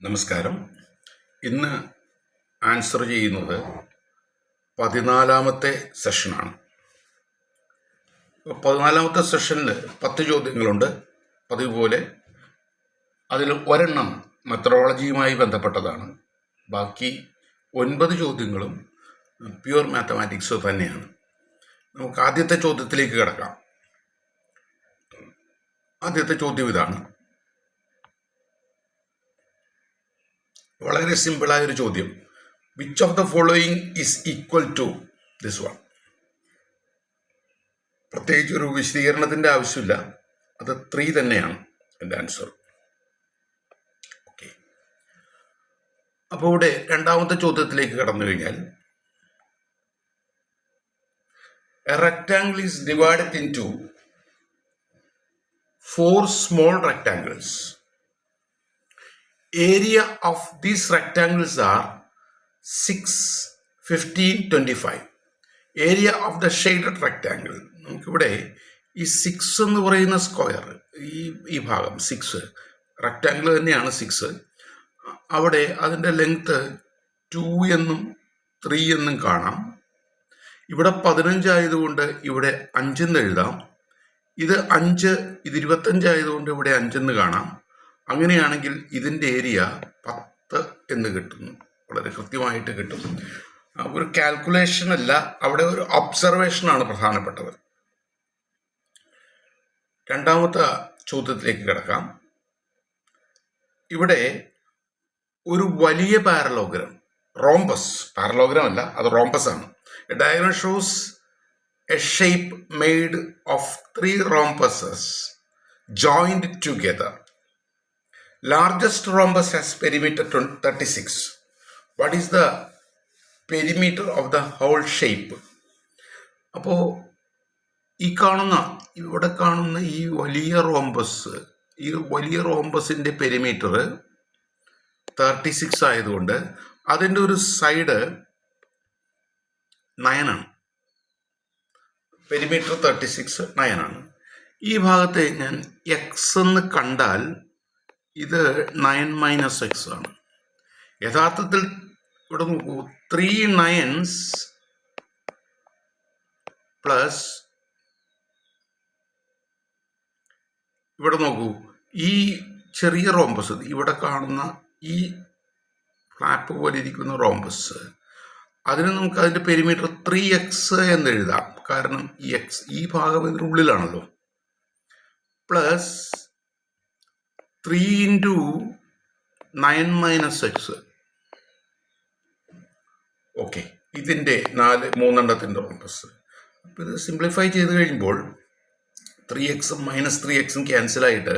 നമസ്കാരം. ഇന്ന് ആൻസർ ചെയ്യുന്നത് 14ാമത്തെ സെഷനാണ്. 14ാമത്തെ സെഷനിൽ 10 ചോദ്യങ്ങളുണ്ട്. പതിവ് പോലെ അതിൽ ഒരെണ്ണം മെത്തഡോളജിയുമായി ബന്ധപ്പെട്ടതാണ്. ബാക്കി 9 ചോദ്യങ്ങളും പ്യുവർ മാത്തമാറ്റിക്സ് തന്നെയാണ്. നമുക്ക് ആദ്യത്തെ ചോദ്യത്തിലേക്ക് കിടക്കാം. ആദ്യത്തെ ചോദ്യം ഇതാണ്. വളരെ സിമ്പിളായൊരു ചോദ്യം. Which of the following is equal to this one? പ്രത്യേകിച്ച് ഒരു വിശദീകരണത്തിൻ്റെ ആവശ്യമില്ല. അത് 3 തന്നെയാണ് എൻ്റെ ആൻസർ. ഓക്കെ, അപ്പോൾ ഇവിടെ രണ്ടാമത്തെ ചോദ്യത്തിലേക്ക് കടന്നു കഴിഞ്ഞാൽ, A rectangle is divided into 4 small rectangles. Area of these rectangles are 6, 15, 25. Area of the shaded rectangle. നമുക്കിവിടെ ഈ 6 എന്ന് പറയുന്ന സ്ക്വയർ, ഈ ഭാഗം 6 റെക്റ്റാങ്കിൾ തന്നെയാണ് 6. അവിടെ അതിൻ്റെ ലെങ്ത്ത് 2 എന്നും 3 എന്നും കാണാം. ഇവിടെ 15 ആയതുകൊണ്ട് ഇവിടെ 5 എന്ന് എഴുതാം. ഇത് 5, ഇത് 25 ആയതുകൊണ്ട് ഇവിടെ 5 എന്ന് കാണാം. അങ്ങനെയാണെങ്കിൽ ഇതിൻ്റെ ഏരിയ 10 എന്ന് കിട്ടുന്നു. വളരെ കൃത്യമായിട്ട് കിട്ടും. ഒരു കാൽക്കുലേഷൻ അല്ല, അവിടെ ഒരു ഒബ്സർവേഷനാണ് പ്രധാനപ്പെട്ടത്. രണ്ടാമത്തെ ചോദ്യത്തിലേക്ക് കിടക്കാം. ഇവിടെ ഒരു വലിയ പാരലോഗ്രാം, റോംബസ്, പാരലോഗ്രാം അല്ല, അത് റോംബസ് ആണ്. A diagram shows A shape made of 3 rhombuses joined together. Largest rhombus has perimeter 36. What is the perimeter of the whole shape? അപ്പോൾ ഇവിടെ കാണുന്ന ഈ വലിയ റോംബസിൻ്റെ പെരിമീറ്റർ 36 ആയതുകൊണ്ട് അതിൻ്റെ ഒരു സൈഡ് 9 ആണ്. പെരിമീറ്റർ 36 9 ആണ്. ഈ ഭാഗത്തെ ഞാൻ എക്സ് എന്ന് കണ്ടാൽ ഇത് 9 മൈനസ് എക്സ് ആണ്. യഥാർത്ഥത്തിൽ ഇവിടെ നോക്കൂ, 3 9s പ്ലസ് ഇവിടെ നോക്കൂ, ഈ ചെറിയ റോംബസ്, ഇവിടെ കാണുന്ന ഈ ഫ്ലാപ്പ് പോലെ ഇരിക്കുന്ന റോംബസ്, അതിന് നമുക്ക് അതിൻ്റെ പെരിമീറ്റർ 3x എന്ന് എഴുതാം. കാരണം ഈ എക്സ്, ഈ ഭാഗം ഇതിനുള്ളിലാണല്ലോ. Plus 3 into 9 minus x. Okay, ഇതിൻ്റെ 3 റോംബസ്. അപ്പോൾ ഇത് സിംപ്ലിഫൈ ചെയ്ത് കഴിയുമ്പോൾ 3x മൈനസ് 3x ക്യാൻസലായിട്ട്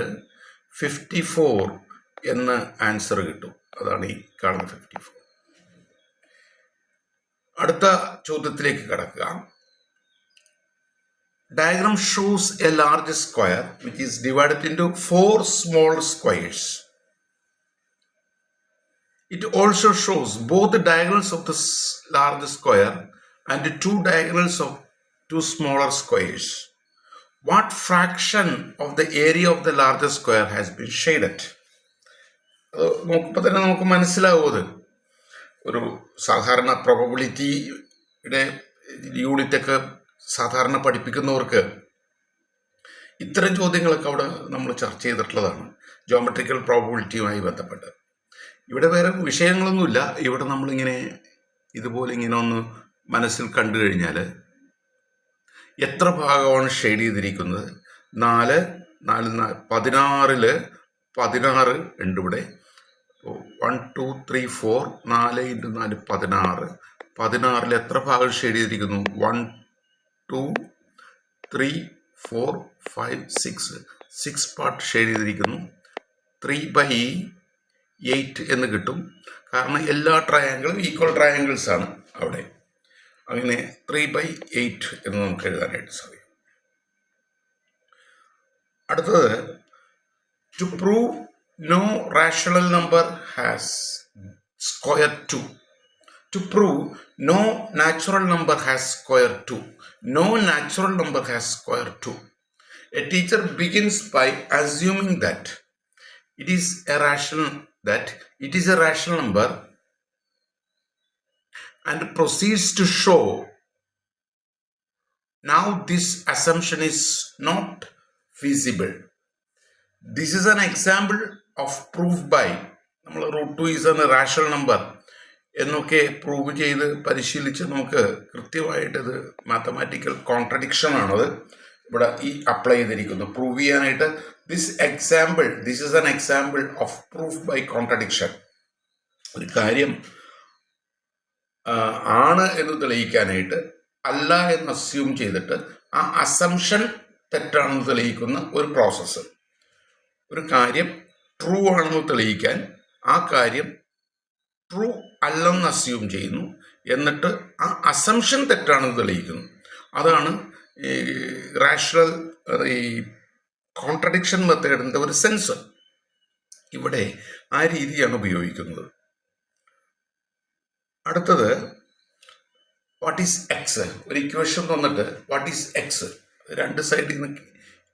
54 എന്ന ആൻസർ കിട്ടും. അതാണ് ഈ കാണുന്ന 54. അടുത്ത ചോദ്യത്തിലേക്ക് കടക്കുക. Diagram shows a large square which is divided into 4 small squares. It also shows both the diagonals of the large square and the 2 diagonals of 2 smaller squares. What fraction of the area of the larger square has been shaded? നോക്കുമ്പോൾ തന്നെ നമുക്ക് മനസ്സിലാവുന്നത്, ഒരു സാധാരണ പ്രോബബിലിറ്റിയുടെ യൂണിറ്റൊക്കെ സാധാരണ പഠിപ്പിക്കുന്നവർക്ക് ഇത്തരം ചോദ്യങ്ങളൊക്കെ അവിടെ നമ്മൾ ചർച്ച ചെയ്തിട്ടുള്ളതാണ്, ജോമെട്രിക്കൽ പ്രോബബിലിറ്റിയുമായി ബന്ധപ്പെട്ട്. ഇവിടെ വേറെ വിഷയങ്ങളൊന്നുമില്ല. ഇവിടെ നമ്മളിങ്ങനെ ഇതുപോലെ ഇങ്ങനെ ഒന്ന് മനസ്സിൽ കണ്ടു കഴിഞ്ഞാൽ എത്ര ഭാഗമാണ് ഷെയ്ഡ് ചെയ്തിരിക്കുന്നത്? 4 16 16 ഉണ്ട് ഇവിടെ. 1 2 3 4 4 × 4 16. 16 എത്ര ഭാഗം ഷെയ്ഡ് ചെയ്തിരിക്കുന്നു? 1 2 3 4 5 6 പാർട്ട് ഷെയ്ഡ് ചെയ്തിരിക്കുന്നു. 3/8 എന്ന് കിട്ടും. കാരണം എല്ലാ ട്രയാങ്കിളും ഈക്വൽ ട്രയാങ്കിൾസ് ആണ് അവിടെ. അങ്ങനെ 3/8 എന്ന് നമുക്ക് എഴുതാനായിട്ട് സാധിക്കും. അടുത്തത്, to prove no rational number has square 2. To prove no natural number has square 2. No natural number has square 2. A teacher begins by assuming that it is a rational that it is a rational number and proceeds to show now this assumption is not feasible. This is an example of proof by നമ്മൾ √2 is a rational number എന്നൊക്കെ prove ചെയ്ത് പരിശീലിച്ച് നമുക്ക് കൃത്യമായിട്ടത് mathematical contradiction ആണത് ഇവിടെ ഈ apply ചെയ്തിരിക്കുന്നു prove ചെയ്യാനായിട്ട്. This is an example of proof by contradiction. ഒരു കാര്യം ആണ് എന്ന് തെളിയിക്കാനായിട്ട് അല്ല എന്ന് അസ്യൂം ചെയ്തിട്ട് ആ അസംഷൻ തെറ്റാണെന്ന് തെളിയിക്കുന്ന ഒരു പ്രോസസ്സ്. ഒരു കാര്യം ട്രൂ ആണെന്ന് തെളിയിക്കാൻ ആ കാര്യം ട്രൂ അല്ലെന്ന് അസ്യൂം ചെയ്യുന്നു, എന്നിട്ട് ആ അസംഷൻ തെറ്റാണെന്ന് തെളിയിക്കുന്നു. അതാണ് ഈ റാഷണൽ ഈ കോൺട്രഡിക്ഷൻ മെത്തേഡിൻ്റെ ഒരു സെൻസ്. ഇവിടെ ആ രീതിയാണ് ഉപയോഗിക്കുന്നത്. അടുത്തത് വാട്ട് ഈസ് എക്സ്. ഒരു ഇക്വേഷൻ തന്നിട്ട് വാട്ട് ഈസ് എക്സ്, രണ്ട് സൈഡിൽ നിന്ന്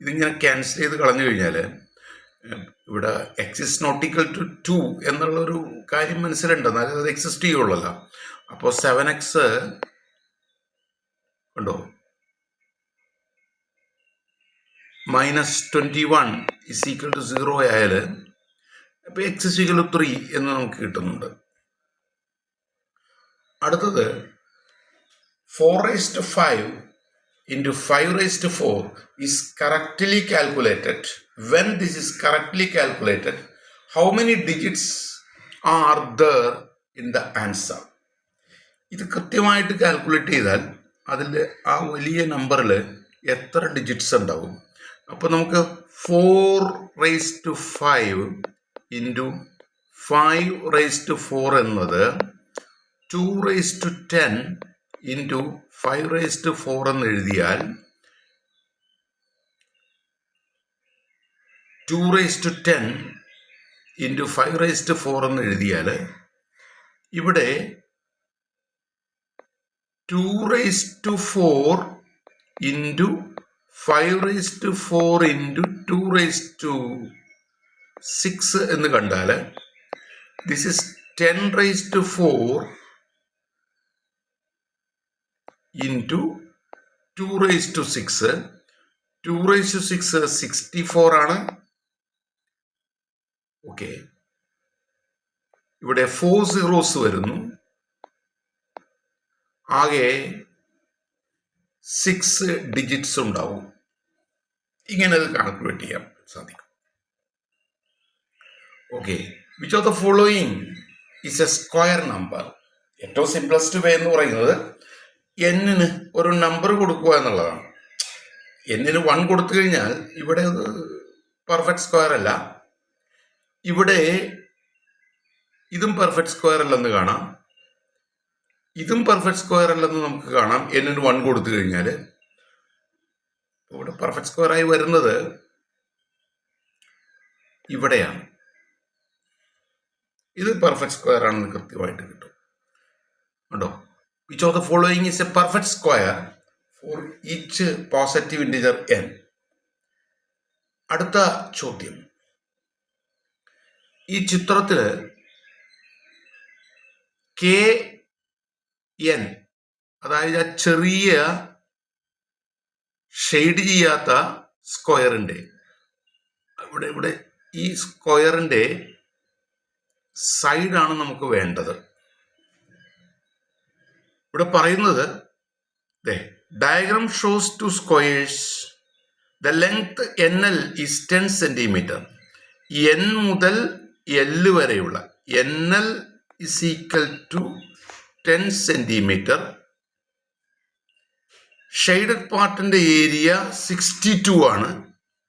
ഇതിങ്ങനെ ക്യാൻസൽ ചെയ്ത് കളഞ്ഞു കഴിഞ്ഞാൽ ഇവിടെ x is not equal to 2 എന്നുള്ളൊരു കാര്യം മനസ്സിലുണ്ട്, എന്നാലും അത് എക്സിസ്റ്റ് ചെയ്യുള്ളല്ലോ. അപ്പോൾ 7x ഉണ്ടോ -21 ഇസ് ഈക്വൽ ടു 0 ആയാൽ അപ്പോൾ എക്സ് ഇസ് ഈക്വൽ ടു 3 എന്ന് നമുക്ക് കിട്ടുന്നുണ്ട്. അടുത്തത് 4⁵ into 5⁴ is correctly calculated. When this is correctly calculated, how many digits are there in the answer? ഇത് കൃത്യമായിട്ട് കാൽക്കുലേറ്റ് ചെയ്താൽ അതിൽ ആ വലിയ നമ്പറിൽ എത്ര ഡിജിറ്റ്സ് ഉണ്ടാവും? അപ്പോൾ നമുക്ക് 4⁵ into 5⁴ എന്നത് 2�10 into 5⁴ എന്ന് എഴുതിയാൽ 2�10 into 5⁴ എന്ന് എഴുതിയാൽ ഇവിടെ 2⁴ into 5⁴ into 2⁶ എന്ന് കണ്ടാൽ ദിസ് ഇസ് 10⁴ into 2�6. 2�6 64 ആണ്. ഓക്കെ, ഇവിടെ 4 zeros വരുന്നു. ആകെ 6 ഡിജിറ്റ്സ് ഉണ്ടാവും. ഇങ്ങനെ അത് കാൽക്കുലേറ്റ് ചെയ്യാൻ സാധിക്കും. Okay, which of the following is A square number? ഏറ്റവും സിംപ്ലസ്റ്റ് വേ എന്ന് പറയുന്നത് എന്നിന് ഒരു നമ്പർ കൊടുക്കുക എന്നുള്ളതാണ്. എന്നിന് 1 കൊടുത്തു കഴിഞ്ഞാൽ ഇവിടെ പെർഫെക്റ്റ് സ്ക്വയർ അല്ല, ഇവിടെ ഇതും പെർഫെക്റ്റ് സ്ക്വയർ അല്ലെന്ന് കാണാം, ഇതും പെർഫെക്റ്റ് സ്ക്വയർ അല്ലെന്ന് നമുക്ക് കാണാം. എന്നിന് 1 കൊടുത്തു കഴിഞ്ഞാൽ ഇവിടെ പെർഫെക്റ്റ് സ്ക്വയർ ആയി വരുന്നത് ഇവിടെയാണ്. ഇത് പെർഫെക്റ്റ് സ്ക്വയർ ആണെന്ന് കൃത്യമായിട്ട് കിട്ടും. കണ്ടോ? Which of the following is a perfect square for each positive integer n? അടുത്ത ചോദ്യം, ഈ ചിത്രത്തിൽ kn, അതായത് ആ ചെറിയ ഷെയ്ഡ് ചെയ്യാത്ത സ്ക്വയറിൻ്റെ ഇവിടെ ഈ സ്ക്വയറിൻ്റെ സൈഡാണ് നമുക്ക് വേണ്ടത്. ഇവിടെ പറയുന്നത് diagram shows 2 squares. The length NL is 10 centimetre. N മുതൽ L വരെയുള്ള NL is equal to 10 centimetre. Shaded പാർട്ടിൻ്റെ ഏരിയ 62 ആണ്.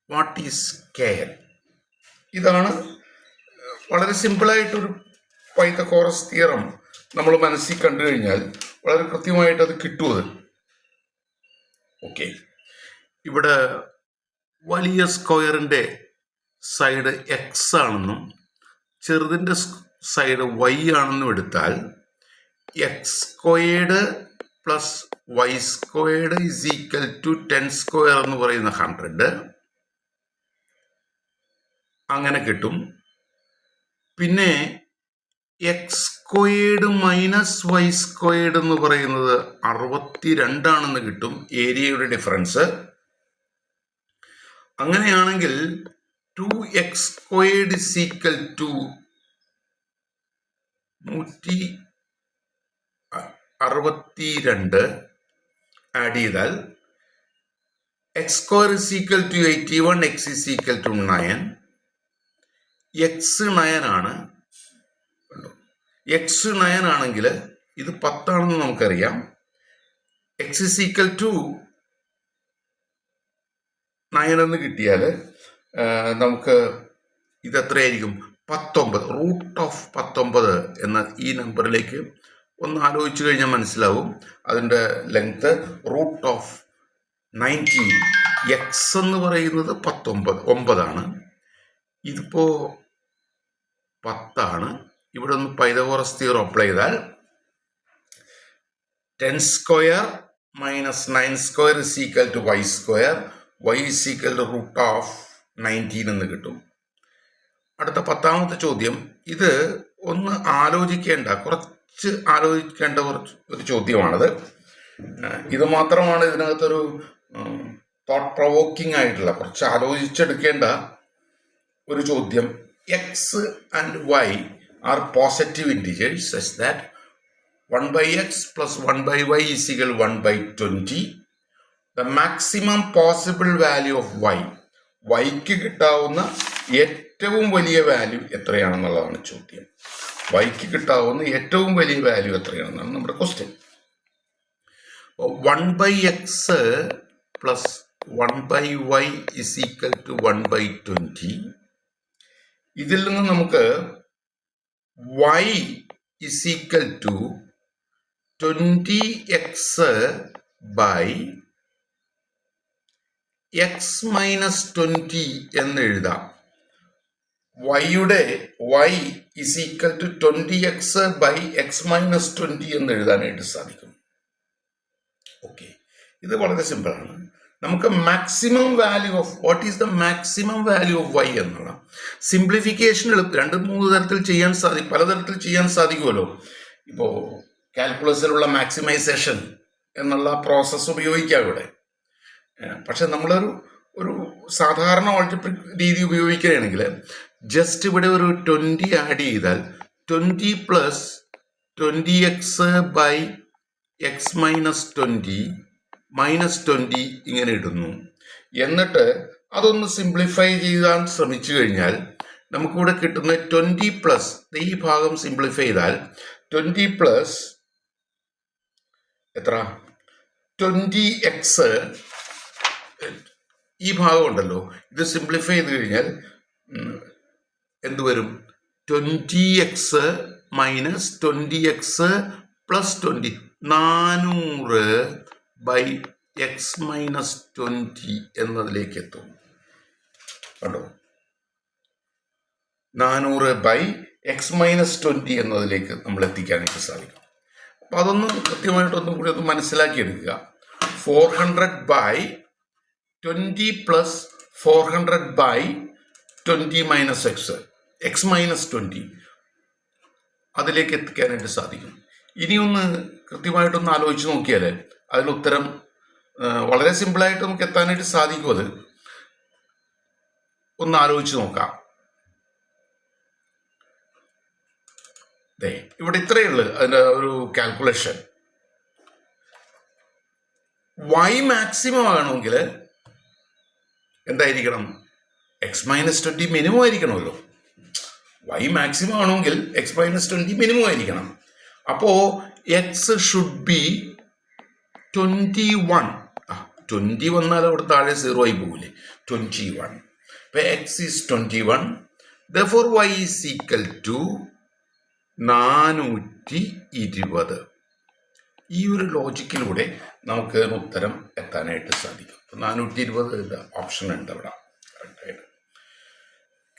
What is KL? ഇതാണ് വളരെ സിമ്പിളായിട്ടൊരു പൈത്തഗോറസ് തിയറം നമ്മൾ മനസ്സിൽ കണ്ടു കഴിഞ്ഞാൽ വളരെ കൃത്യമായിട്ട് അത് കിട്ടുമത്. ഓക്കെ, ഇവിടെ വലിയ സ്ക്വയറിൻ്റെ സൈഡ് എക്സ് ആണെന്നും ചെറുതിൻ്റെ സൈഡ് വൈ ആണെന്നും എടുത്താൽ x² plus y² is equal to 10² എന്ന് പറയുന്ന 100 അങ്ങനെ കിട്ടും. പിന്നെ x squared minus y squared എന്ന് പറയുന്നത് 62 കിട്ടും ഏരിയയുടെ ഡിഫറൻസ്. അങ്ങനെയാണെങ്കിൽ 2x squared is equal to 162 add ചെയ്താൽ x square is equal to 81, x is equal to 9. X 9 ആണ്. എക്സ് 9 ആണെങ്കിൽ ഇത് 10 ആണെന്ന് നമുക്കറിയാം. എക്സ് ഇസ് ഈക്വൽ ടു 9 എന്ന് കിട്ടിയാൽ നമുക്ക് ഇത് എത്രയായിരിക്കും? 19. റൂട്ട് ഓഫ് 19 എന്ന ഈ നമ്പറിലേക്ക് ഒന്ന് ആലോചിച്ച് കഴിഞ്ഞാൽ മനസ്സിലാവും. അതിൻ്റെ ലെങ്ത് റൂട്ട് ഓഫ് 19. എക്സ് എന്ന് പറയുന്നത് 9 ഇതിപ്പോൾ 10. ഇവിടെ ഒന്ന് പൈതഗോറസ് തിയറം അപ്ലൈ ചെയ്താൽ 10 square minus 9 square is equal to y square. Y is equal to root of 19 എന്ന് കിട്ടും. അടുത്ത 10ാമത്തെ ചോദ്യം. ഇത് ഒന്ന് കുറച്ച് ആലോചിക്കേണ്ട ഒരു ചോദ്യമാണത്. ഇത് മാത്രമാണ് ഇതിനകത്തൊരു തോട്ട് പ്രൊവോക്കിംഗ് ആയിട്ടുള്ള, കുറച്ച് ആലോചിച്ചെടുക്കേണ്ട ഒരു ചോദ്യം. X and y are positive integers such that 1 by x plus 1 by y is equal 1 by 20. The maximum possible value of y. Yക്ക് കിട്ടാവുന്ന ഏറ്റവും വലിയ വാല്യൂ എത്രയാണെന്നുള്ളതാണ് ചോദ്യം. Yക്ക് കിട്ടാവുന്ന ഏറ്റവും വലിയ വാല്യൂ എത്രയാണെന്നാണ് നമ്മുടെ question. 1 by x plus 1 by y is equal to 1 by 20. ഇതിൽ നിന്ന് നമുക്ക് y is equal to 20x by x minus 20 എന്ന് എഴുതാം. y is equal to 20x by x minus 20 എന്ന് എഴുതാനായിട്ട് സാധിക്കും. ഓക്കെ, ഇത് വളരെ സിമ്പിളാണ്. നമുക്ക് maximum value of what is the maximum value of y എന്നുള്ള സിംപ്ലിഫിക്കേഷൻ 2-3 തരത്തിൽ പലതരത്തിൽ ചെയ്യാൻ സാധിക്കുമല്ലോ. ഇപ്പോൾ കാൽക്കുലസിലുള്ള മാക്സിമൈസേഷൻ എന്നുള്ള പ്രോസസ്സ് ഉപയോഗിക്കാം ഇവിടെ. പക്ഷെ നമ്മളൊരു സാധാരണ ആൾജിബ്രിക് രീതി ഉപയോഗിക്കുകയാണെങ്കിൽ ജസ്റ്റ് ഇവിടെ ഒരു 20 ആഡ് ചെയ്താൽ 20 plus 20x by x minus 20 minus 20 ഇങ്ങനെ ഇടുന്നു. എന്നിട്ട് അതൊന്ന് സിംപ്ലിഫൈ ചെയ്യാൻ ശ്രമിച്ചു കഴിഞ്ഞാൽ നമുക്കിവിടെ കിട്ടുന്ന 20 പ്ലസ് ഈ ഭാഗം സിംപ്ലിഫൈ ചെയ്താൽ 20 പ്ലസ് എത്ര 20x ഈ ഭാഗം ഉണ്ടല്ലോ, ഇത് സിംപ്ലിഫൈ ചെയ്ത് കഴിഞ്ഞാൽ എന്ത് വരും? 20x minus 20x plus 20 400 by x minus 20 എന്നതിലേക്ക് എത്തും. കണ്ടോ, 400 ബൈ എക്സ് മൈനസ് 20 എന്നതിലേക്ക് നമ്മൾ എത്തിക്കാനായിട്ട് സാധിക്കും. അപ്പം അതൊന്ന് കൃത്യമായിട്ടൊന്നും കൂടി ഒന്ന് മനസ്സിലാക്കിയെടുക്കുക. 400 by 20 plus 400 by 20 minus x minus 20 അതിലേക്ക് എത്തിക്കാനായിട്ട് സാധിക്കും. ഇനിയൊന്ന് കൃത്യമായിട്ടൊന്ന് ആലോചിച്ച് നോക്കിയാൽ അതിനുത്തരം വളരെ സിമ്പിളായിട്ട് നമുക്ക് എത്താനായിട്ട് സാധിക്കും. അത് ഒന്ന് ആലോചിച്ച് നോക്കാം. ഇവിടെ ഇത്രയേ ഉള്ളൂ അതിൻ്റെ ഒരു കാൽക്കുലേഷൻ. വൈ മാക്സിമം ആകണമെങ്കിൽ എന്തായിരിക്കണം? എക്സ് മൈനസ് 20 മിനിമം ആയിരിക്കണമല്ലോ. വൈ മാക്സിമം ആണെങ്കിൽ എക്സ് മൈനസ് 20 മിനിമം ആയിരിക്കണം. അപ്പോൾ എക്സ് ഷുഡ് ബി 21. 20 വന്നാൽ അവിടെ താഴെ 0 ആയി പോകില്ലേ? 21. അപ്പോൾ x is 21. therefore y is equal to 420. ഈ ഒരു ലോജിക്കിലൂടെ നമുക്ക് ഉത്തരം എത്താനായിട്ട് സാധിക്കും. 420 ഓപ്ഷൻ ഉണ്ട് അവിടെ. കറക്റ്റായിട്ട്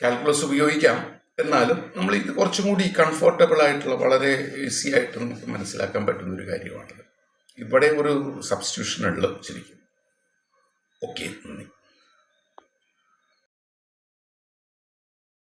കാൽക്കുലസ് ഉപയോഗിക്കാം. എന്നാലും നമ്മൾ ഇത് കുറച്ചും കൂടി കംഫർട്ടബിൾ ആയിട്ടുള്ള, വളരെ ഈസി ആയിട്ട് നമുക്ക് മനസ്സിലാക്കാൻ പറ്റുന്ന ഒരു കാര്യമാണത്. ഇവിടെ ഒരു സബ്സ്റ്റിറ്റ്യൂഷൻ ഉള്ളത് ശരിക്കും. ഓക്കെ, നന്ദി.